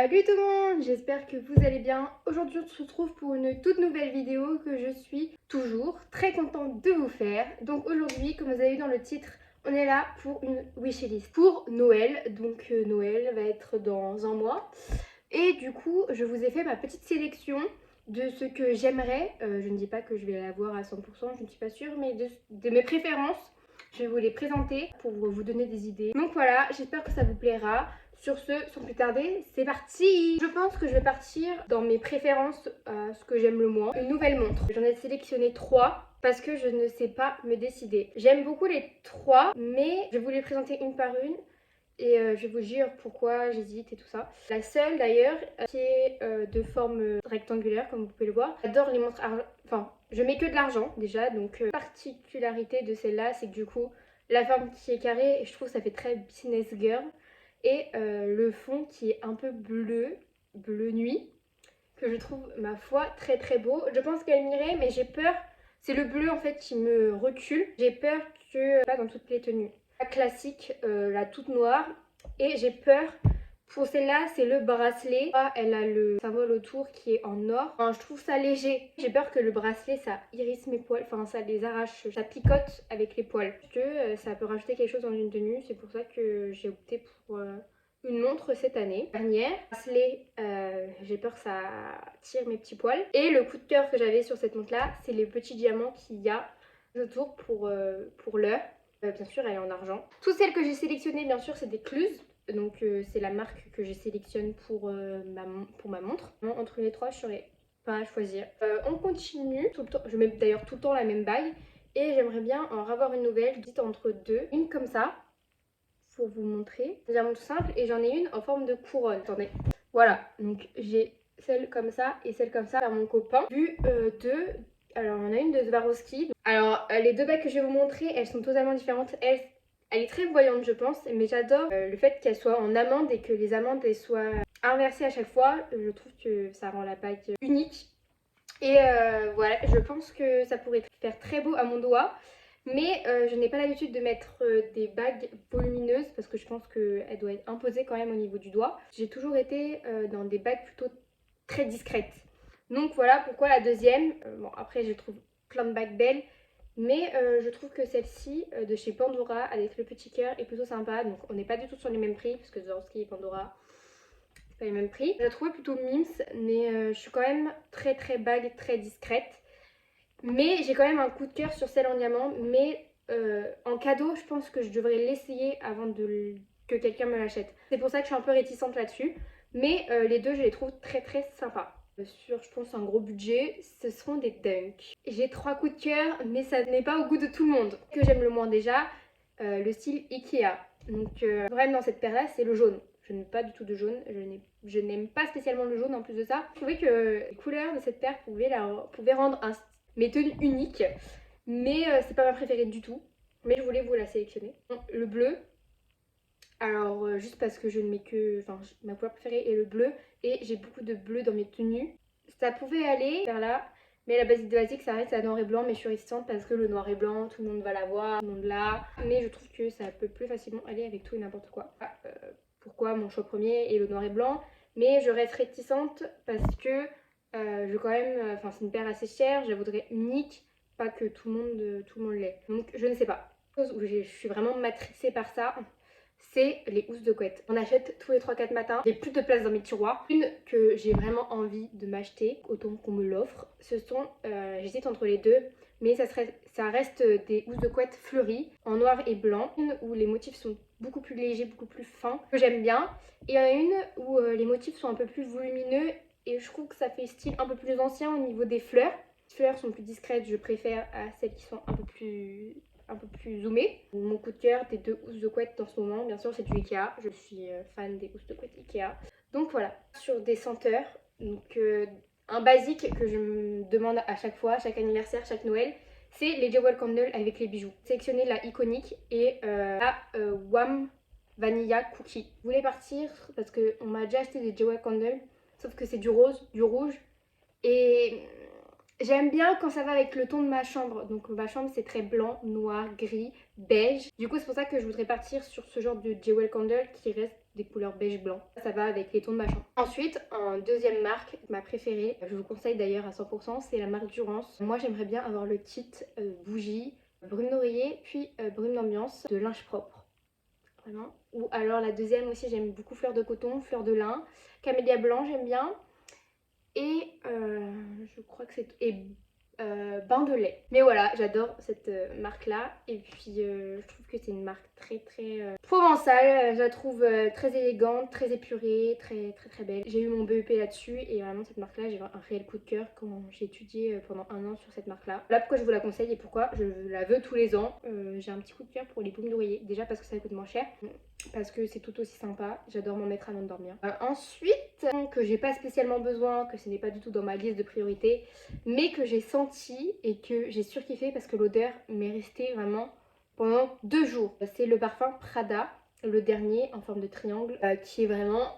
Salut tout le monde, j'espère que vous allez bien. Aujourd'hui on se retrouve pour une toute nouvelle vidéo que je suis toujours très contente de vous faire. Donc aujourd'hui, comme vous avez vu dans le titre, on est là pour une wishlist pour Noël. Donc Noël va être dans un mois. Et du coup, je vous ai fait ma petite sélection de ce que j'aimerais. Je ne dis pas que je vais l'avoir à 100%, je ne suis pas sûre, mais de mes préférences. Je vais vous les présenter pour vous donner des idées. Donc voilà, j'espère que ça vous plaira. Sur ce, sans plus tarder, c'est parti! Je pense que je vais partir dans mes préférences, ce que j'aime le moins. Une nouvelle montre. J'en ai sélectionné 3 parce que je ne sais pas me décider. J'aime beaucoup les 3, mais je vais vous les présenter une par une. Et je vais vous dire pourquoi j'hésite et tout ça. La seule d'ailleurs qui est de forme rectangulaire comme vous pouvez le voir. J'adore les montres argent. Enfin, je mets que de l'argent déjà. Donc particularité de celle-là, c'est que du coup la forme qui est carrée, je trouve que ça fait très business girl. Et le fond qui est un peu bleu nuit, que je trouve ma foi très très beau. Je pense qu'elle m'irait, mais j'ai peur. C'est le bleu en fait qui me recule. J'ai peur que pas dans toutes les tenues. La classique, la toute noire. Et j'ai peur, pour celle-là, c'est le bracelet. Elle a le symbole autour qui est en or. Enfin, je trouve ça léger. J'ai peur que le bracelet, ça irrisse mes poils. Enfin, ça les arrache. Ça picote avec les poils. Parce que ça peut rajouter quelque chose dans une tenue. C'est pour ça que j'ai opté pour une montre cette année. Dernière, bracelet, j'ai peur que ça tire mes petits poils. Et le coup de cœur que j'avais sur cette montre-là, c'est les petits diamants qu'il y a autour pour l'heure. Bien sûr, elle est en argent. Toutes celles que j'ai sélectionnées, bien sûr, c'est des Cluse. Donc, c'est la marque que je sélectionne pour ma montre. Entre les 3, je ne saurais pas à choisir. On continue. Tout le temps, je mets d'ailleurs tout le temps la même bague. Et j'aimerais bien en avoir une nouvelle. J'hésite entre deux. Une comme ça, pour vous montrer. C'est un diamant tout simple. Et j'en ai une en forme de couronne. Attendez. Voilà. Donc, j'ai celle comme ça et celle comme ça par mon copain. Vu deux. Alors, on a une de Swarovski. Alors, les deux bagues que je vais vous montrer, elles sont totalement différentes. Elle est très voyante, je pense, mais j'adore le fait qu'elle soit en amande et que les amandes elles soient inversées à chaque fois. Je trouve que ça rend la bague unique. Et voilà, je pense que ça pourrait faire très beau à mon doigt. Mais je n'ai pas l'habitude de mettre des bagues volumineuses parce que je pense qu'elle doit être imposée quand même au niveau du doigt. J'ai toujours été dans des bagues plutôt très discrètes. Donc voilà pourquoi la deuxième. Bon, après, je trouve plein de bagues belles. Mais je trouve que celle-ci de chez Pandora avec le petit cœur est plutôt sympa. Donc on n'est pas du tout sur les mêmes prix parce que Swarovski et Pandora, c'est pas les mêmes prix. Je la trouvais plutôt mims, mais je suis quand même très très bague, très discrète. Mais j'ai quand même un coup de cœur sur celle en diamant. Mais en cadeau, je pense que je devrais l'essayer avant que quelqu'un me l'achète. C'est pour ça que je suis un peu réticente là-dessus. Mais les deux, je les trouve très très sympas. Sur, je pense, un gros budget, ce seront des Dunk. J'ai 3 coups de cœur, mais ça n'est pas au goût de tout le monde. Ce que j'aime le moins déjà, le style Ikea. Donc, vraiment dans cette paire-là, c'est le jaune. Je n'aime pas du tout de jaune, je n'aime pas spécialement le jaune en plus de ça. Je trouvais que les couleurs de cette paire pouvaient rendre mes tenues uniques, mais c'est pas ma préférée du tout. Mais je voulais vous la sélectionner. Le bleu, alors juste parce que je ne mets que, enfin ma couleur préférée est le bleu et j'ai beaucoup de bleu dans mes tenues. Ça pouvait aller vers là, mais la basique ça reste à noir et blanc, mais je suis résistante parce que le noir et blanc, tout le monde va l'avoir, tout le monde l'a. Mais je trouve que ça peut plus facilement aller avec tout et n'importe quoi. Pourquoi mon choix premier est le noir et blanc, mais je reste réticente parce que je quand même, enfin c'est une paire assez chère, je la voudrais unique, pas que tout le monde l'ait. Donc je ne sais pas. Chose où je suis vraiment matrixée par ça, c'est les housses de couette. On achète tous les 3-4 matins. J'ai plus de place dans mes tiroirs. Une que j'ai vraiment envie de m'acheter, autant qu'on me l'offre, ce sont, j'hésite entre les deux, mais ça reste des housses de couette fleuries en noir et blanc, une où les motifs sont beaucoup plus légers, beaucoup plus fins, que j'aime bien. Et il y en a une où les motifs sont un peu plus volumineux et je trouve que ça fait style un peu plus ancien au niveau des fleurs. Les fleurs sont plus discrètes, je préfère à celles qui sont un peu plus zoomées. Mon coup de cœur des deux housses de couette dans ce moment, bien sûr, c'est du Ikea. Je suis fan des housses de couette Ikea. Donc voilà, sur des senteurs, donc un basique que je me demande à chaque fois, chaque anniversaire, chaque Noël, c'est les Jewel Candle avec les bijoux. Sélectionnez la iconique et la Wham Vanilla Cookie. Je voulais partir parce qu'on m'a déjà acheté des Jewel Candle, sauf que c'est du rose, du rouge. Et j'aime bien quand ça va avec le ton de ma chambre. Donc ma chambre c'est très blanc, noir, gris, beige. Du coup c'est pour ça que je voudrais partir sur ce genre de Jewel Candle qui reste des couleurs beige blanc. Ça va avec les tons de ma chambre. Ensuite, en deuxième marque, ma préférée, je vous conseille d'ailleurs à 100%, c'est la marque Durance. Moi j'aimerais bien avoir le kit bougie, brume d'oreiller, puis brume d'ambiance de linge propre. Vraiment. Ou alors la deuxième aussi, j'aime beaucoup fleur de coton, fleur de lin, camélia blanc j'aime bien. Et je crois que c'est... bain de lait. Mais voilà, j'adore cette marque là. Et puis je trouve que c'est une marque très provençale. Je la trouve très élégante, très épurée, très belle. J'ai eu mon BEP là-dessus et vraiment cette marque là, j'ai un réel coup de cœur quand j'ai étudié pendant un an sur cette marque là. Voilà pourquoi je vous la conseille et pourquoi je la veux tous les ans. J'ai un petit coup de cœur pour les baumes d'oreiller. Déjà parce que ça coûte moins cher, parce que c'est tout aussi sympa. J'adore m'en mettre avant de dormir. Ensuite, que j'ai pas spécialement besoin, que ce n'est pas du tout dans ma liste de priorités, mais que j'ai senti et que j'ai surkiffé parce que l'odeur m'est restée vraiment pendant 2 jours. C'est le parfum Prada, le dernier en forme de triangle, qui est vraiment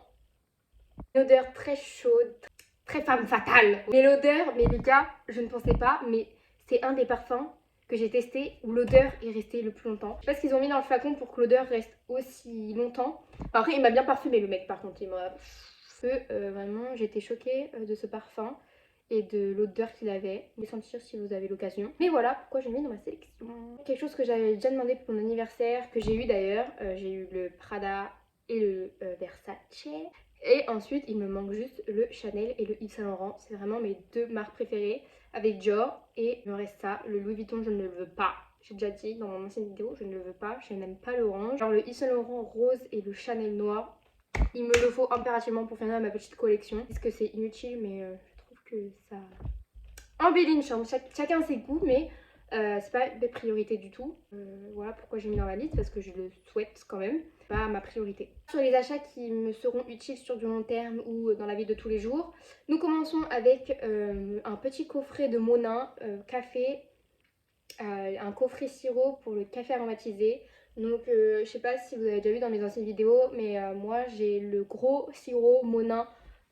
une odeur très chaude, très femme fatale. Mais l'odeur, mais les gars, je ne pensais pas, mais c'est un des parfums que j'ai testé où l'odeur est restée le plus longtemps. Je sais pas ce qu'ils ont mis dans le flacon pour que l'odeur reste aussi longtemps. Après, il m'a bien parfumé le mec par contre, il m'a... Vraiment, j'étais choquée de ce parfum et de l'odeur qu'il avait. Vous pouvez sentir si vous avez l'occasion. Mais voilà pourquoi je l'ai mis dans ma sélection. Quelque chose que j'avais déjà demandé pour mon anniversaire, que j'ai eu d'ailleurs. J'ai eu le Prada et le Versace. Et ensuite, il me manque juste le Chanel et le Yves Saint Laurent. C'est vraiment mes 2 marques préférées avec Dior. Et il me reste ça. Le Louis Vuitton, je ne le veux pas. J'ai déjà dit dans mon ancienne vidéo, je ne le veux pas. Je n'aime pas l'orange. Alors le Yves Saint Laurent rose et le Chanel noir, il me le faut impérativement pour faire ma petite collection. Parce que c'est inutile, mais je trouve que ça embellit une chambre. Chacun ses goûts, mais c'est pas des priorités du tout. Voilà pourquoi j'ai mis dans ma liste, parce que je le souhaite quand même. C'est pas ma priorité. Sur les achats qui me seront utiles sur du long terme ou dans la vie de tous les jours, nous commençons avec un petit coffret de Monin café, un coffret sirop pour le café aromatisé. Donc je sais pas si vous avez déjà vu dans mes anciennes vidéos, mais moi j'ai le gros sirop Monin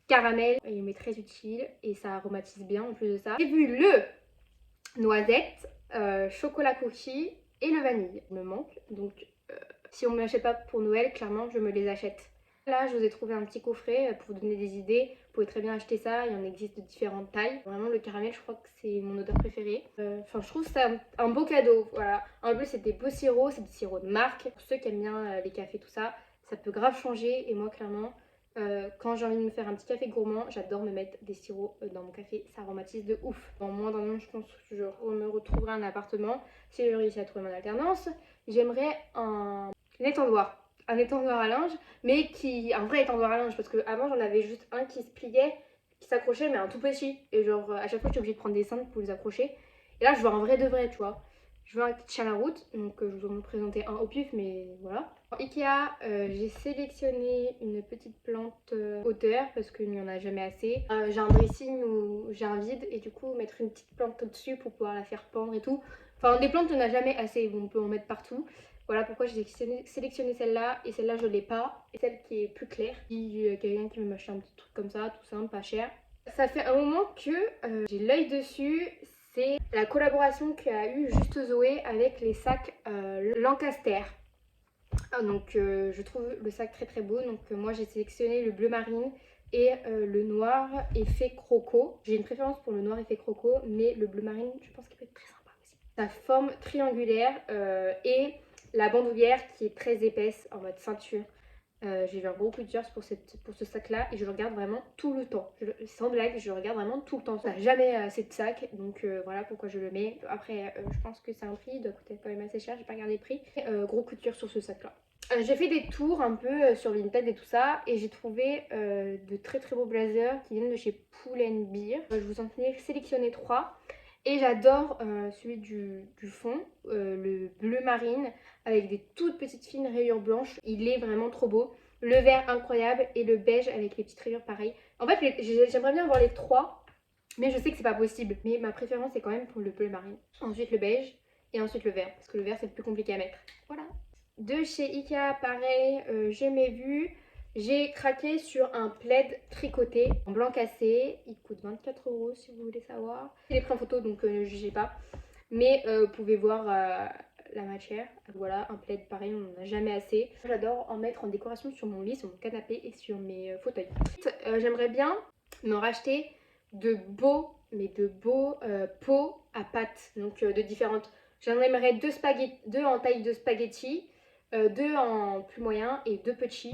caramel. Il m'est très utile et ça aromatise bien en plus de ça. J'ai vu le noisette, chocolat cookie et le vanille. Il me manque, donc si on ne me l'achète pas pour Noël, clairement je me les achète. Là, je vous ai trouvé un petit coffret pour vous donner des idées. Vous pouvez très bien acheter ça, il en existe de différentes tailles. Vraiment, le caramel, je crois que c'est mon odeur préférée. Enfin, je trouve ça un beau cadeau, voilà. En plus, c'est des beaux sirops, c'est des sirops de marque. Pour ceux qui aiment bien les cafés, tout ça, ça peut grave changer. Et moi, clairement, quand j'ai envie de me faire un petit café gourmand, j'adore me mettre des sirops dans mon café. Ça aromatise de ouf. Dans moins d'un an, je pense que je me retrouverai un appartement. Si je réussis à trouver mon alternance, j'aimerais un étendoir. Un étendoir à linge, mais un vrai étendoir à linge, parce que avant j'en avais juste un qui se pliait, qui s'accrochait, mais un tout petit, et genre à chaque fois j'étais obligée de prendre des cintres pour les accrocher. Et là je veux un vrai de vrai, tu vois. Je veux un qui tient la route, donc je vous en ai présenté un au pif, mais voilà. En Ikea, j'ai sélectionné une petite plante hauteur, parce qu'il n'y en a jamais assez. J'ai un dressing où j'ai un vide, et du coup mettre une petite plante au-dessus pour pouvoir la faire pendre et tout. Enfin, des plantes, on n'a jamais assez, on peut en mettre partout. Voilà pourquoi j'ai sélectionné celle-là, et celle-là je l'ai pas, et celle qui est plus claire. Si quelqu'un qui veut m'acheter un petit truc comme ça, tout simple, pas cher. Ça fait un moment que j'ai l'œil dessus, c'est la collaboration qu'a eu Juste Zoé avec les sacs Lancaster. Donc je trouve le sac très beau, donc moi j'ai sélectionné le bleu marine et le noir effet croco. J'ai une préférence pour le noir effet croco, mais le bleu marine je pense qu'il peut être très sympa aussi. Sa forme triangulaire et la bandoulière qui est très épaisse en mode ceinture. J'ai eu un gros coup de cœur pour ce sac là et je le regarde vraiment tout le temps. Sans blague, je le regarde vraiment tout le temps. Ça n'a jamais assez de sac, donc voilà pourquoi je le mets. Après, je pense que c'est un prix, il doit coûter quand même assez cher, j'ai pas regardé le prix. Gros coup de cœur sur ce sac là. J'ai fait des tours un peu sur Vinted et tout ça, et j'ai trouvé de très beaux blazers qui viennent de chez Pull & Bear. Je vous en ai sélectionné 3. Et j'adore celui du fond, le bleu marine, avec des toutes petites fines rayures blanches. Il est vraiment trop beau. Le vert incroyable et le beige avec les petites rayures pareilles. En fait, j'aimerais bien avoir les 3, mais je sais que c'est pas possible. Mais ma préférence est quand même pour le bleu marine. Ensuite le beige et ensuite le vert, parce que le vert c'est le plus compliqué à mettre. Voilà. De chez Ikea, pareil, je m'ai vu. J'ai craqué sur un plaid tricoté en blanc cassé. Il coûte 24 € si vous voulez savoir. Je l'ai pris en photo donc ne jugez pas. Mais vous pouvez voir la matière. Voilà, un plaid pareil, on n'en a jamais assez. J'adore en mettre en décoration sur mon lit, sur mon canapé et sur mes fauteuils. J'aimerais bien me racheter de beaux pots à pâte, donc de différentes. J'en aimerais deux en taille de spaghetti, deux en plus moyen et deux petits.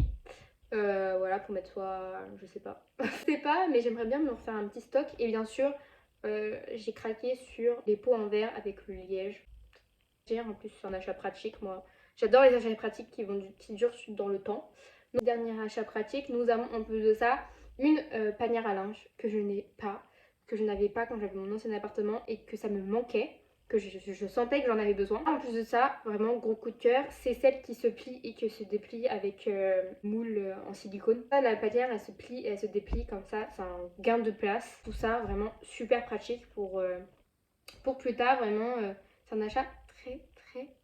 Voilà, pour mettre soit, je sais pas. Je sais pas, mais j'aimerais bien me refaire un petit stock. Et bien sûr, j'ai craqué sur les pots en verre avec le liège. En plus, c'est un achat pratique, moi. J'adore les achats pratiques qui durent dans le temps. Notre dernier achat pratique, nous avons en plus de ça une panière à linge que je n'ai pas, que je n'avais pas quand j'avais mon ancien appartement et que ça me manquait, que je sentais que j'en avais besoin. En plus de ça, vraiment gros coup de cœur, c'est celle qui se plie et qui se déplie avec moule en silicone. Ça, la panière, elle se plie et elle se déplie comme ça, c'est un gain de place. Tout ça, vraiment super pratique pour plus tard, vraiment, c'est un achat très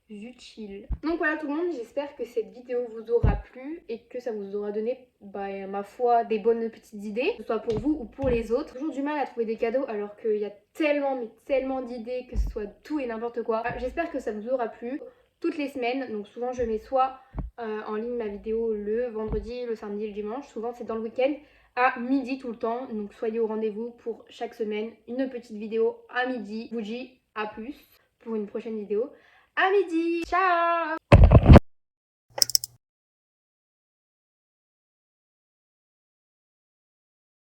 utile. Donc voilà tout le monde, j'espère que cette vidéo vous aura plu et que ça vous aura donné, ma foi, des bonnes petites idées, que ce soit pour vous ou pour les autres. J'ai toujours du mal à trouver des cadeaux alors qu'il y a tellement, mais tellement d'idées, que ce soit tout et n'importe quoi. J'espère que ça vous aura plu. Toutes les semaines, donc souvent je mets soit en ligne ma vidéo le vendredi, le samedi, le dimanche, souvent c'est dans le week-end à midi tout le temps, donc soyez au rendez-vous pour chaque semaine une petite vidéo à midi. Je vous dis à plus pour une prochaine vidéo à midi. Ciao!